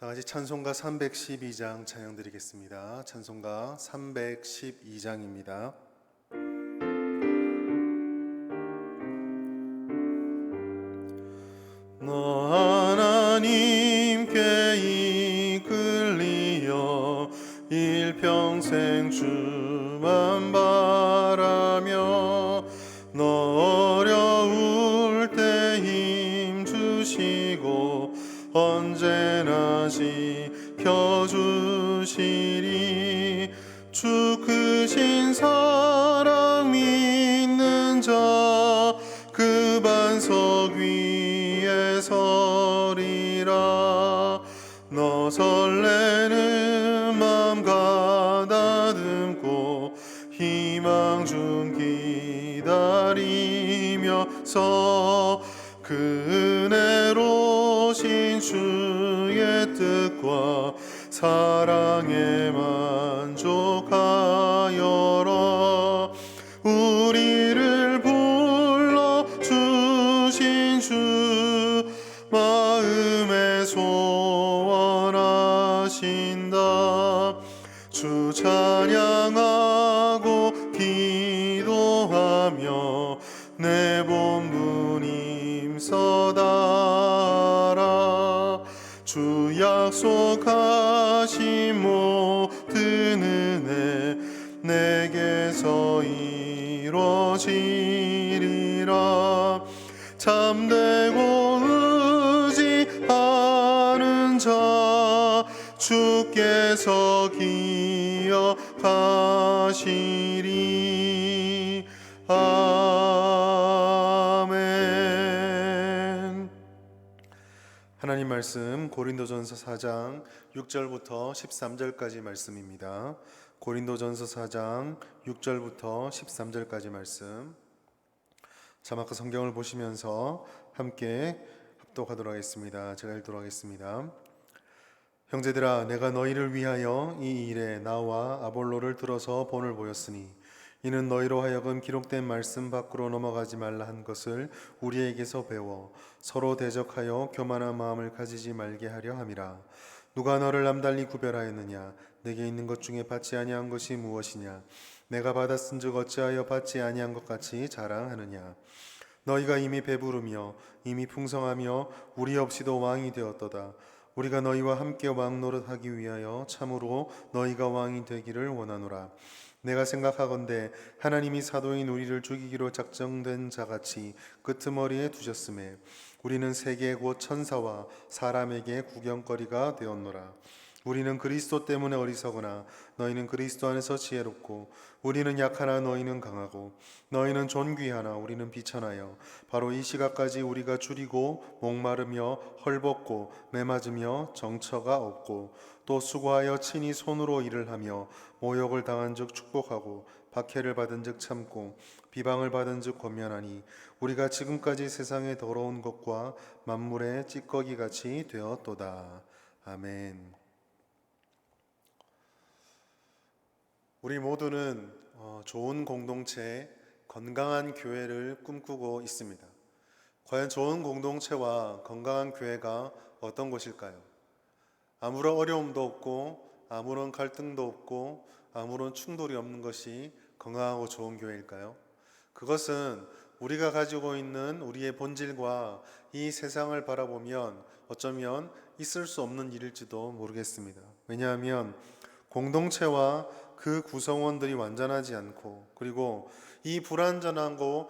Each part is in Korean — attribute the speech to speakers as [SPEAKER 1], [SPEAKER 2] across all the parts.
[SPEAKER 1] 다 같이 찬송가 312장 찬양 드리겠습니다. 찬송가 312장입니다. 너 하나님께 이끌리어 일평생 주만 바라며 너 어려울 때 힘 주시고 언제나 지켜주시리. 주 크신 사랑 믿는 자 그 반석 위에 서리라. 너 설레는 맘 가다듬고 희망 중 기다리면서 그 은혜로신 주의 뜻과 사랑에 만족하여라. 우리를 불러주신 주 마음에 소원하신다. 주 찬양하고 기도하며 내 본분 힘써다라. 주 약속하신 모든 은혜 내게서 이루어지리라. 참되고 의지하는 자 주께서 기억하시리. 아멘. 하나님 말씀 고린도전서 4장 6절부터 13절까지 말씀입니다. 고린도전서 4장 6절부터 13절까지 말씀. 자막과 성경을 보시면서 함께 합독하도록 하겠습니다. 제가 읽도록 하겠습니다. 형제들아, 내가 너희를 위하여 이 일에 나와 아볼로를 들어서 본을 보였으니 이는 너희로 하여금 기록된 말씀 밖으로 넘어가지 말라 한 것을 우리에게서 배워 서로 대적하여 교만한 마음을 가지지 말게 하려 함이라. 누가 너를 남달리 구별하였느냐? 내게 있는 것 중에 받지 아니한 것이 무엇이냐? 내가 받았은즉 어찌하여 받지 아니한 것 같이 자랑하느냐? 너희가 이미 배부르며 이미 풍성하며 우리 없이도 왕이 되었도다. 우리가 너희와 함께 왕 노릇하기 위하여 참으로 너희가 왕이 되기를 원하노라. 내가 생각하건대 하나님이 사도인 우리를 죽이기로 작정된 자같이 끄트머리에 두셨음에 우리는 세계 곧 천사와 사람에게 구경거리가 되었노라. 우리는 그리스도 때문에 어리석으나 너희는 그리스도 안에서 지혜롭고 우리는 약하나 너희는 강하고 너희는 존귀하나 우리는 비천하여 바로 이 시각까지 우리가 줄이고 목마르며 헐벗고 매맞으며 정처가 없고 또 수고하여 친히 손으로 일을 하며 모욕을 당한 즉 축복하고 박해를 받은 즉 참고 비방을 받은 즉 권면하니 우리가 지금까지 세상의 더러운 것과 만물의 찌꺼기같이 되었도다. 아멘. 우리 모두는 좋은 공동체, 건강한 교회를 꿈꾸고 있습니다. 과연 좋은 공동체와 건강한 교회가 어떤 것일까요? 아무런 어려움도 없고 아무런 갈등도 없고 아무런 충돌이 없는 것이 건강하고 좋은 교회일까요? 그것은 우리가 가지고 있는 우리의 본질과 이 세상을 바라보면 어쩌면 있을 수 없는 일일지도 모르겠습니다. 왜냐하면 공동체와 그 구성원들이 완전하지 않고 그리고 이 불완전하고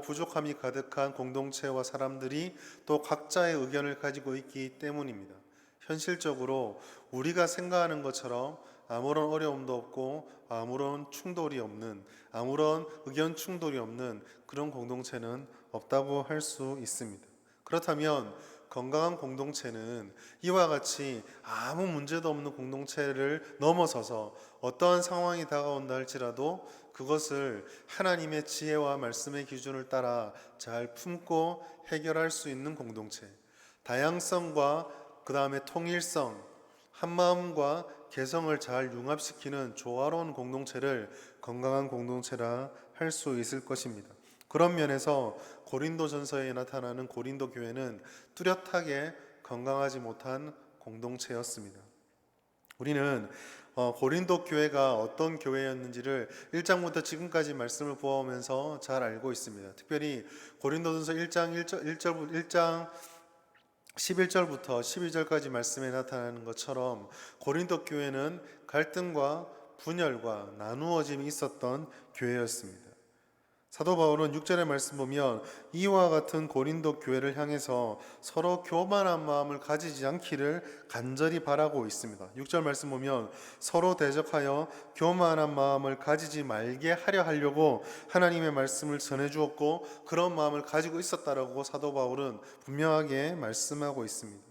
[SPEAKER 1] 부족함이 가득한 공동체와 사람들이 또 각자의 의견을 가지고 있기 때문입니다. 현실적으로 우리가 생각하는 것처럼 아무런 어려움도 없고 아무런 충돌이 없는, 아무런 의견 충돌이 없는 그런 공동체는 없다고 할 수 있습니다. 그렇다면 건강한 공동체는 이와 같이 아무 문제도 없는 공동체를 넘어서서 어떠한 상황이 다가온다 할지라도 그것을 하나님의 지혜와 말씀의 기준을 따라 잘 품고 해결할 수 있는 공동체, 다양성과 그 다음에 통일성, 한마음과 개성을 잘 융합시키는 조화로운 공동체를 건강한 공동체라 할 수 있을 것입니다. 그런 면에서 고린도전서에 나타나는 고린도 교회는 뚜렷하게 건강하지 못한 공동체였습니다. 우리는 고린도 교회가 어떤 교회였는지를 1장부터 지금까지 말씀을 보아오면서 잘 알고 있습니다. 특별히 고린도전서 1장 11절부터 12절까지 말씀에 나타나는 것처럼 고린도 교회는 갈등과 분열과 나누어짐이 있었던 교회였습니다. 사도 바울은 6절의 말씀 보면 이와 같은 고린도 교회를 향해서 서로 교만한 마음을 가지지 않기를 간절히 바라고 있습니다. 6절 말씀 보면 서로 대적하여 교만한 마음을 가지지 말게 하려 하려고 하나님의 말씀을 전해 주었고 그런 마음을 가지고 있었다라고 사도 바울은 분명하게 말씀하고 있습니다.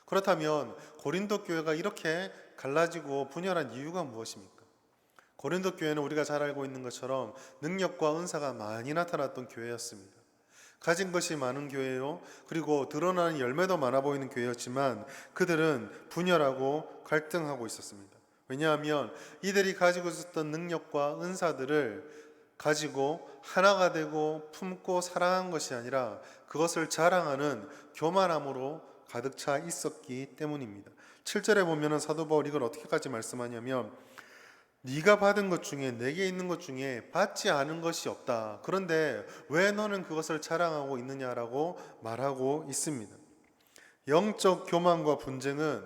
[SPEAKER 1] 그렇다면 고린도 교회가 이렇게 갈라지고 분열한 이유가 무엇입니까? 고린도 교회는 우리가 잘 알고 있는 것처럼 능력과 은사가 많이 나타났던 교회였습니다. 가진 것이 많은 교회요, 그리고 드러나는 열매도 많아 보이는 교회였지만 그들은 분열하고 갈등하고 있었습니다. 왜냐하면 이들이 가지고 있었던 능력과 은사들을 가지고 하나가 되고 품고 사랑한 것이 아니라 그것을 자랑하는 교만함으로 가득 차 있었기 때문입니다. 7절에 보면 사도 바울이 이걸 어떻게까지 말씀하냐면 네가 받은 것 중에 내게 있는 것 중에 받지 않은 것이 없다. 그런데 왜 너는 그것을 자랑하고 있느냐라고 말하고 있습니다. 영적 교만과 분쟁은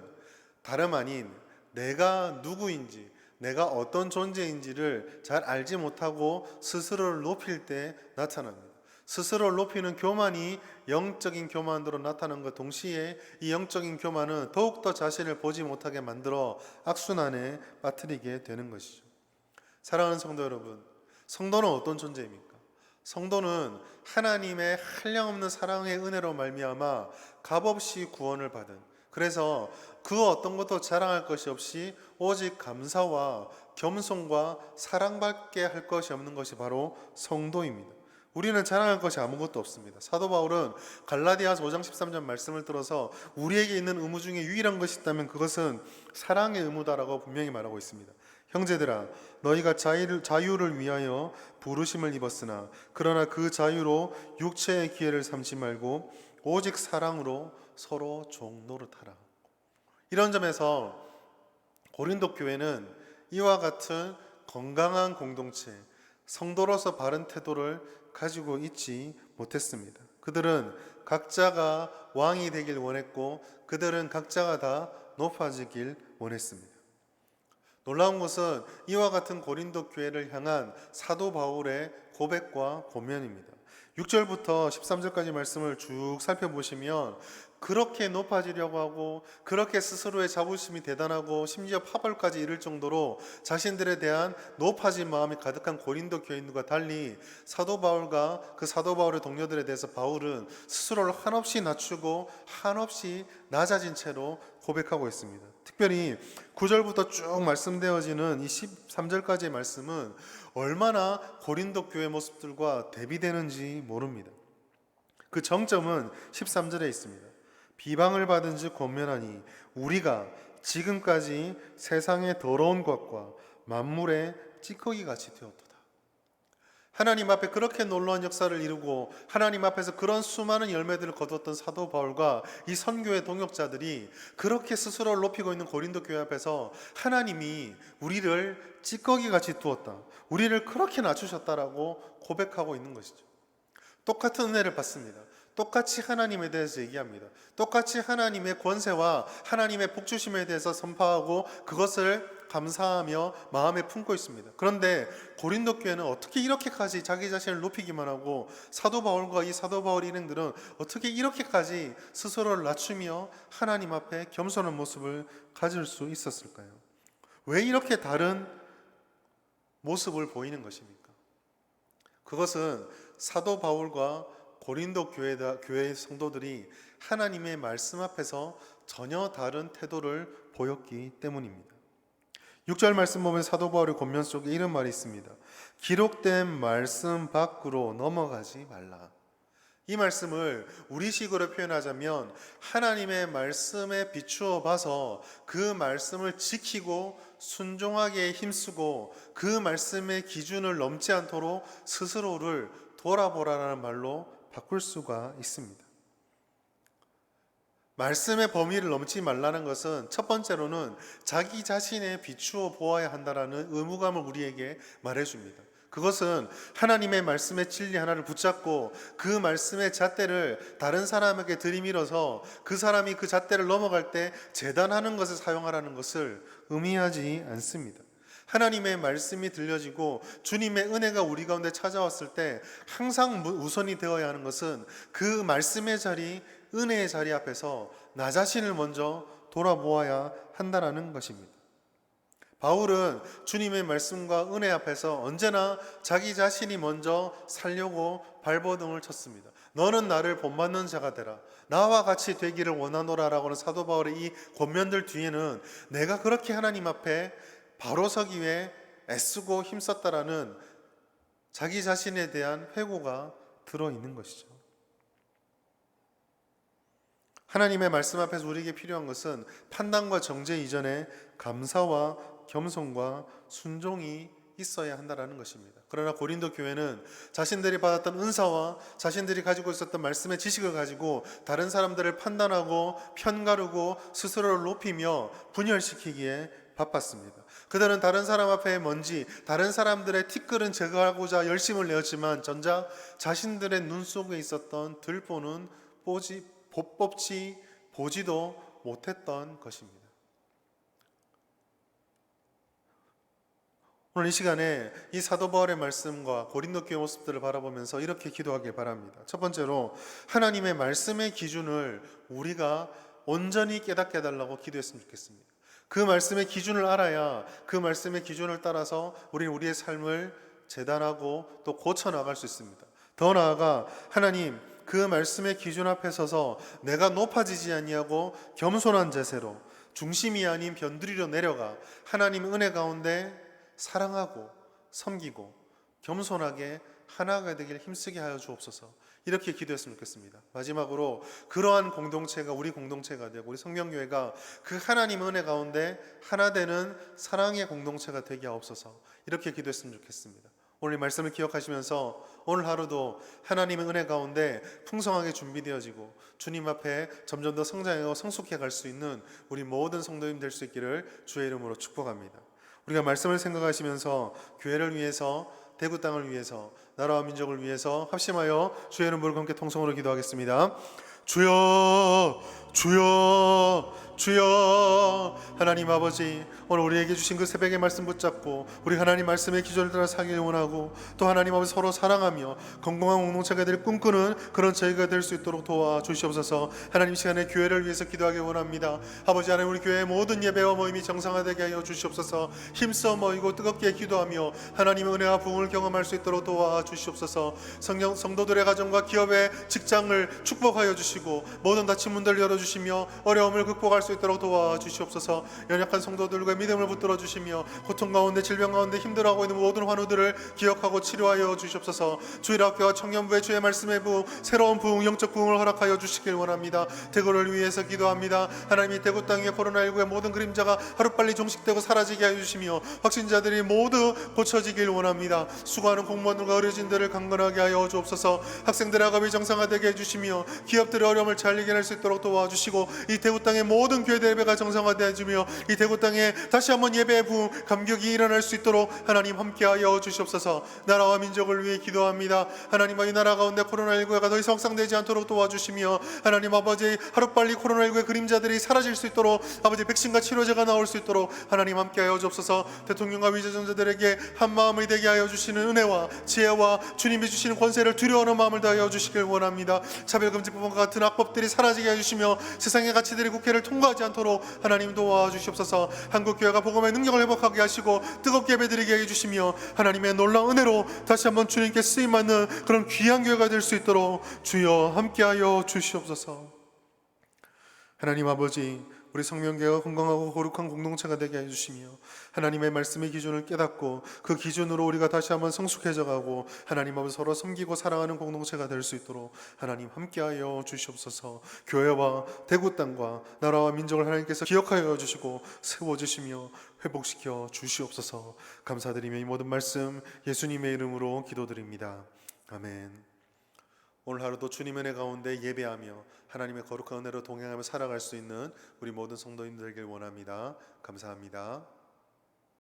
[SPEAKER 1] 다름 아닌 내가 누구인지, 내가 어떤 존재인지를 잘 알지 못하고 스스로를 높일 때 나타납니다. 스스로를 높이는 교만이 영적인 교만으로 나타나는 것 동시에 이 영적인 교만은 더욱더 자신을 보지 못하게 만들어 악순환에 빠뜨리게 되는 것이죠. 사랑하는 성도 여러분, 성도는 어떤 존재입니까? 성도는 하나님의 한량없는 사랑의 은혜로 말미암아 값없이 구원을 받은, 그래서 그 어떤 것도 자랑할 것이 없이 오직 감사와 겸손과 사랑받게 할 것이 없는 것이 바로 성도입니다. 우리는 자랑할 것이 아무것도 없습니다. 사도 바울은 갈라디아서 5장 13절 말씀을 들어서 우리에게 있는 의무 중에 유일한 것이 있다면 그것은 사랑의 의무다라고 분명히 말하고 있습니다. 형제들아, 너희가 자유를 위하여 부르심을 입었으나 그러나 그 자유로 육체의 기회를 삼지 말고 오직 사랑으로 서로 종 노릇하라. 이런 점에서 고린도 교회는 이와 같은 건강한 공동체, 성도로서 바른 태도를 가지고 있지 못했습니다. 그들은 각자가 왕이 되길 원했고 그들은 각자가 다 높아지길 원했습니다. 놀라운 것은 이와 같은 고린도 교회를 향한 사도 바울의 고백과 권면입니다. 6절부터 13절까지 말씀을 쭉 살펴보시면 그렇게 높아지려고 하고 그렇게 스스로의 자부심이 대단하고 심지어 파벌까지 이를 정도로 자신들에 대한 높아진 마음이 가득한 고린도 교인들과 달리 사도 바울과 그 사도 바울의 동료들에 대해서 바울은 스스로를 한없이 낮추고 한없이 낮아진 채로 고백하고 있습니다. 특별히 9절부터 쭉 말씀되어지는 이 13절까지의 말씀은 얼마나 고린도 교회 모습들과 대비되는지 모릅니다. 그 정점은 13절에 있습니다. 비방을 받은 즉 권면하니 우리가 지금까지 세상의 더러운 것과 만물의 찌꺼기 같이 되었도다. 하나님 앞에 그렇게 놀라운 역사를 이루고 하나님 앞에서 그런 수많은 열매들을 거두었던 사도 바울과 이 선교의 동역자들이 그렇게 스스로를 높이고 있는 고린도 교회 앞에서 하나님이 우리를 찌꺼기 같이 두었다, 우리를 그렇게 낮추셨다라고 고백하고 있는 것이죠. 똑같은 은혜를 받습니다. 똑같이 하나님에 대해서 얘기합니다. 똑같이 하나님의 권세와 하나님의 복주심에 대해서 선포하고 그것을 감사하며 마음에 품고 있습니다. 그런데 고린도 교회는 어떻게 이렇게까지 자기 자신을 높이기만 하고 사도 바울과 이 사도 바울 일행들은 어떻게 이렇게까지 스스로를 낮추며 하나님 앞에 겸손한 모습을 가질 수 있었을까요? 왜 이렇게 다른 모습을 보이는 것입니까? 그것은 사도 바울과 고린도 교회의 성도들이 하나님의 말씀 앞에서 전혀 다른 태도를 보였기 때문입니다. 6절 말씀 보면 사도 바울의 권면 속에 이런 말이 있습니다. 기록된 말씀 밖으로 넘어가지 말라. 이 말씀을 우리식으로 표현하자면 하나님의 말씀에 비추어 봐서 그 말씀을 지키고 순종하게 힘쓰고 그 말씀의 기준을 넘지 않도록 스스로를 돌아보라는 말로 바꿀 수가 있습니다. 말씀의 범위를 넘지 말라는 것은 첫 번째로는 자기 자신에 비추어 보아야 한다라는 의무감을 우리에게 말해줍니다. 그것은 하나님의 말씀의 진리 하나를 붙잡고 그 말씀의 잣대를 다른 사람에게 들이밀어서 그 사람이 그 잣대를 넘어갈 때 재단하는 것을 사용하라는 것을 의미하지 않습니다. 하나님의 말씀이 들려지고 주님의 은혜가 우리 가운데 찾아왔을 때 항상 우선이 되어야 하는 것은 그 말씀의 자리, 은혜의 자리 앞에서 나 자신을 먼저 돌아보아야 한다는 것입니다. 바울은 주님의 말씀과 은혜 앞에서 언제나 자기 자신이 먼저 살려고 발버둥을 쳤습니다. 너는 나를 본받는 자가 되라. 나와 같이 되기를 원하노라 라고는 사도 바울의 이 권면들 뒤에는 내가 그렇게 하나님 앞에 바로 서기 위해 애쓰고 힘썼다라는 자기 자신에 대한 회고가 들어있는 것이죠. 하나님의 말씀 앞에서 우리에게 필요한 것은 판단과 정죄 이전에 감사와 겸손과 순종이 있어야 한다는 것입니다. 그러나 고린도 교회는 자신들이 받았던 은사와 자신들이 가지고 있었던 말씀의 지식을 가지고 다른 사람들을 판단하고 편가르고 스스로를 높이며 분열시키기에 바빴습니다. 그들은 다른 사람 앞에 먼지, 다른 사람들의 티끌은 제거하고자 열심을 내었지만 정작 자신들의 눈 속에 있었던 들보는 뽑지 보지도 못했던 것입니다. 오늘 이 시간에 이 사도 바울의 말씀과 고린도 교회 모습들을 바라보면서 이렇게 기도하길 바랍니다. 첫 번째로 하나님의 말씀의 기준을 우리가 온전히 깨닫게 해달라고 기도했으면 좋겠습니다. 그 말씀의 기준을 알아야 그 말씀의 기준을 따라서 우리는 우리의 삶을 재단하고 또 고쳐나갈 수 있습니다. 더 나아가 하나님 그 말씀의 기준 앞에 서서 내가 높아지지 아니하고 겸손한 자세로 중심이 아닌 변두리로 내려가 하나님의 은혜 가운데 사랑하고 섬기고 겸손하게 하나가 되길 힘쓰게 하여 주옵소서. 이렇게 기도했으면 좋겠습니다. 마지막으로 그러한 공동체가 우리 공동체가 되고 우리 성령교회가 그 하나님의 은혜 가운데 하나 되는 사랑의 공동체가 되게 하옵소서. 이렇게 기도했으면 좋겠습니다. 오늘 이 말씀을 기억하시면서 오늘 하루도 하나님의 은혜 가운데 풍성하게 준비되어지고 주님 앞에 점점 더 성장하고 성숙해 갈 수 있는 우리 모든 성도님 될 수 있기를 주의 이름으로 축복합니다. 우리가 말씀을 생각하시면서 교회를 위해서 대구 땅을 위해서 나라와 민족을 위해서 합심하여 주의 이름으로 함께 통성으로 기도하겠습니다. 주여 주여 주여. 하나님 아버지, 오늘 우리에게 주신 그 새벽의 말씀 붙잡고 우리 하나님 말씀의 기준을 따라 살기를 원하고 또 하나님 아버지 서로 사랑하며 건강한 공동체가 될 꿈꾸는 그런 저희가 될 수 있도록 도와주시옵소서. 하나님 시간에 교회를 위해서 기도하기 원합니다. 아버지 하나님 우리 교회의 모든 예배와 모임이 정상화되게 하여 주시옵소서. 힘써 모이고 뜨겁게 기도하며 하나님의 은혜와 부흥을 경험할 수 있도록 도와주시옵소서. 성도들의 가정과 기업의 직장을 축복하여 주시고 모든 닫힌 문들 열어주시며 어려움을 극복할 수 있도록 도와주시옵소서. 연약한 성도들과 믿음을 붙들어 주시며 고통 가운데 질병 가운데 힘들어하고 있는 모든 환우들을 기억하고 치료하여 주시옵소서. 주일학교와 청년부의 주의 말씀의 부흥, 새로운 부흥, 영적 부흥을 허락하여 주시길 원합니다. 대구를 위해서 기도합니다. 하나님이 대구 땅의 코로나19의 모든 그림자가 하루빨리 종식되고 사라지게 하여 주시며 확진자들이 모두 고쳐지길 원합니다. 수고하는 공무원들과 의료진들을 강건하게 하여 주옵소서. 학생들의 학업이 정상화되게 해주시며 기업들의 어려움을 잘 이겨낼 수 있도록 도와주시고 이 대구 땅의 모든 교회들 예배가 정상화되어 주며 이 대구 땅에 다시 한번 예배의 부흥, 감격이 일어날 수 있도록 하나님 함께하여 주시옵소서. 나라와 민족을 위해 기도합니다. 하나님 이 나라 가운데 코로나19가 더 이상 확산되지 않도록 도와주시며 하나님 아버지 하루빨리 코로나19의 그림자들이 사라질 수 있도록 아버지 백신과 치료제가 나올 수 있도록 하나님 함께하여 주옵소서. 대통령과 위제정자들에게 한 마음이 되게 하여 주시는 은혜와 지혜와 주님이 주시는 권세를 두려워하는 마음을 다하여 주시길 원합니다. 차별금지법과 같은 악법들이 사라지게 해주시며 세상의 가치들이 국회를 통과하지 않도록 하나님 도와주시옵소서. 한국교회가 복음의 능력을 회복하게 하시고 뜨겁게 예배드리게 해주시며 하나님의 놀라운 은혜로 다시 한번 주님께 쓰임받는 그런 귀한 교회가 될 수 있도록 주여 함께하여 주시옵소서. 하나님 아버지, 우리 성명교회가 건강하고 거룩한 공동체가 되게 해주시며 하나님의 말씀의 기준을 깨닫고 그 기준으로 우리가 다시 한번 성숙해져 가고 하나님 아버지 서로 섬기고 사랑하는 공동체가 될 수 있도록 하나님 함께하여 주시옵소서. 교회와 대구 땅과 나라와 민족을 하나님께서 기억하여 주시고 세워주시며 회복시켜 주시옵소서. 감사드리며 이 모든 말씀 예수님의 이름으로 기도드립니다. 아멘. 오늘 하루도 주님의 은혜 가운데 예배하며 하나님의 거룩한 은혜로 동행하며 살아갈 수 있는 우리 모든 성도님들 되길 원합니다. 감사합니다.